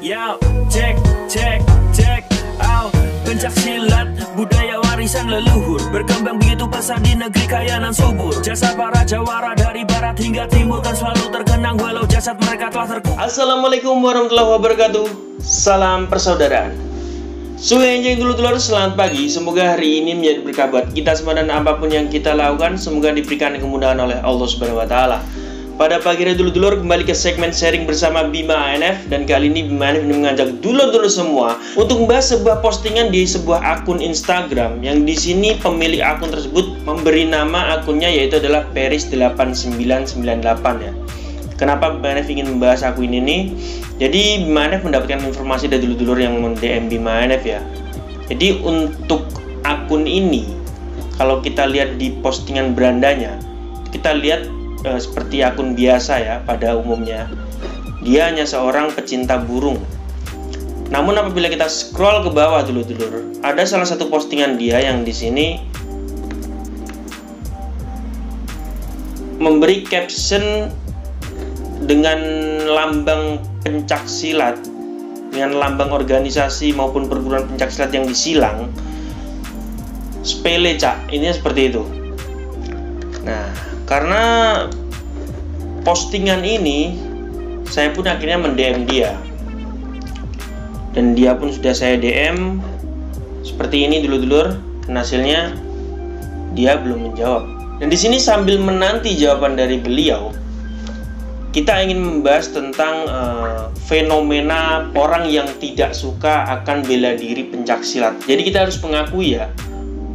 Ya, cek out. Pencak silat, budaya warisan leluhur, berkembang begitu pesat di negeri kaya dan subur. Jasa para jawara dari barat hingga timur kan selalu terkenang walau jasad mereka telah terkubur. Assalamualaikum warahmatullahi wabarakatuh. Salam persaudaraan. Yang dulu-dulu selamat pagi. Semoga hari ini menjadi berkah buat kita semua dan apapun yang kita lakukan semoga diberikan kemudahan oleh Allah Subhanahu wa taala. Pada pagi hari dulur-dulur kembali ke segmen sharing bersama Bima ANF, dan kali ini Bima ANF mengajak dulur-dulur semua untuk membahas sebuah postingan di sebuah akun Instagram yang di sini pemilik akun tersebut memberi nama akunnya yaitu adalah Peris8998 ya. Kenapa Bima ANF ingin membahas akun ini nih? Jadi Bima ANF mendapatkan informasi dari dulur-dulur yang mem-DM Bima ANF ya. Jadi untuk akun ini kalau kita lihat di postingan berandanya, kita lihat seperti akun biasa ya pada umumnya. Dia hanya seorang pecinta burung. Namun apabila kita scroll ke bawah dulur-dulur, ada salah satu postingan dia yang di sini memberi caption dengan lambang pencak silat, dengan lambang organisasi maupun perguruan pencak silat yang disilang. Sepele cak, ini seperti itu. Nah, karena postingan ini saya pun akhirnya mendm dia, dan dia pun sudah saya DM seperti ini dulur-dulur, dan hasilnya dia belum menjawab. Dan di sini sambil menanti jawaban dari beliau, kita ingin membahas tentang fenomena orang yang tidak suka akan bela diri pencak silat. Jadi kita harus mengakui ya,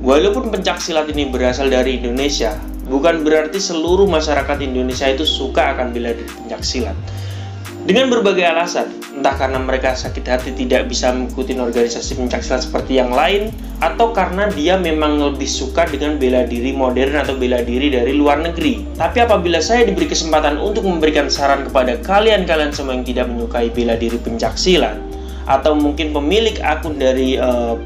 walaupun pencak silat ini berasal dari Indonesia, bukan berarti seluruh masyarakat Indonesia itu suka akan bela diri pencak silat. Dengan berbagai alasan, entah karena mereka sakit hati tidak bisa mengikuti organisasi pencak silat seperti yang lain, atau karena dia memang lebih suka dengan bela diri modern atau bela diri dari luar negeri. Tapi apabila saya diberi kesempatan untuk memberikan saran kepada kalian-kalian semua yang tidak menyukai bela diri pencak silat, atau mungkin pemilik akun dari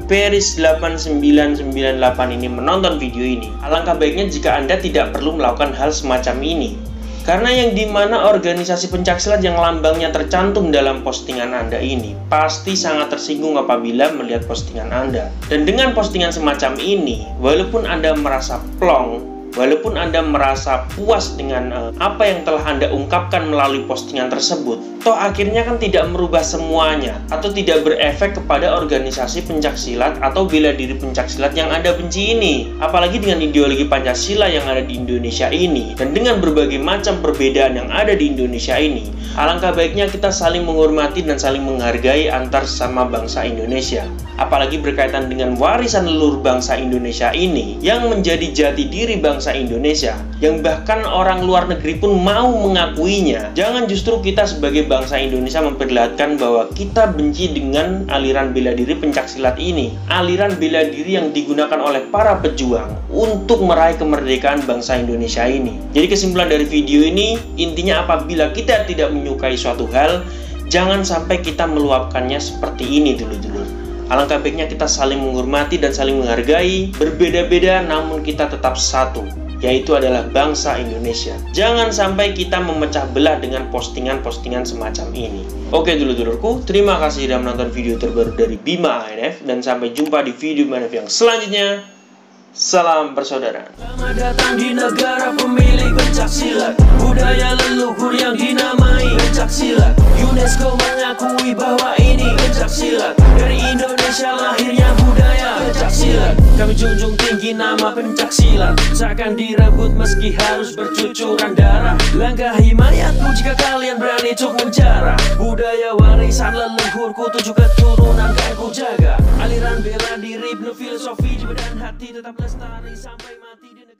Peris8998 ini menonton video ini, alangkah baiknya jika Anda tidak perlu melakukan hal semacam ini. Karena yang dimana organisasi pencak silat yang lambangnya tercantum dalam postingan Anda ini pasti sangat tersinggung apabila melihat postingan Anda. Dan dengan postingan semacam ini, walaupun Anda merasa plong, walaupun Anda merasa puas dengan apa yang telah Anda ungkapkan melalui postingan tersebut, toh akhirnya kan tidak merubah semuanya atau tidak berefek kepada organisasi pencak silat atau bela diri pencak silat yang Anda benci ini. Apalagi dengan ideologi Pancasila yang ada di Indonesia ini, dan dengan berbagai macam perbedaan yang ada di Indonesia ini, alangkah baiknya kita saling menghormati dan saling menghargai antar sesama bangsa Indonesia. Apalagi berkaitan dengan warisan leluhur bangsa Indonesia ini yang menjadi jati diri bangsa Indonesia, yang bahkan orang luar negeri pun mau mengakuinya. Jangan justru kita sebagai bangsa Indonesia memperlihatkan bahwa kita benci dengan aliran bela diri pencak silat ini, aliran bela diri yang digunakan oleh para pejuang untuk meraih kemerdekaan bangsa Indonesia ini. Jadi kesimpulan dari video ini, intinya apabila kita tidak menyukai suatu hal, jangan sampai kita meluapkannya seperti ini dulu-dulu. Alangkah baiknya kita saling menghormati dan saling menghargai, berbeda-beda namun kita tetap satu, yaitu adalah bangsa Indonesia. Jangan sampai kita memecah belah dengan postingan-postingan semacam ini. Oke dulur-dulurku, terima kasih sudah menonton video terbaru dari Bima ANF, dan sampai jumpa di video ANF yang selanjutnya. Salam persaudaraan. Selamat datang di negara pemilik pencak silat, budaya leluhur yang dinamai pencak silat. UNESCO mengakui bahwa ini pencak silat. Dari Indonesia lahirnya budaya pencak silat. Kami junjung tinggi nama pencak silat, seakan direbut meski harus bercucuran darah. Langkahi mayatku jika kalian berani untuk menjarah. Budaya warisan leluhurku, 7 keturunan kan ku jaga. Aliran bela diri, penuh filosofi, jiwa dan hati tetap lestari sampai mati di negeri.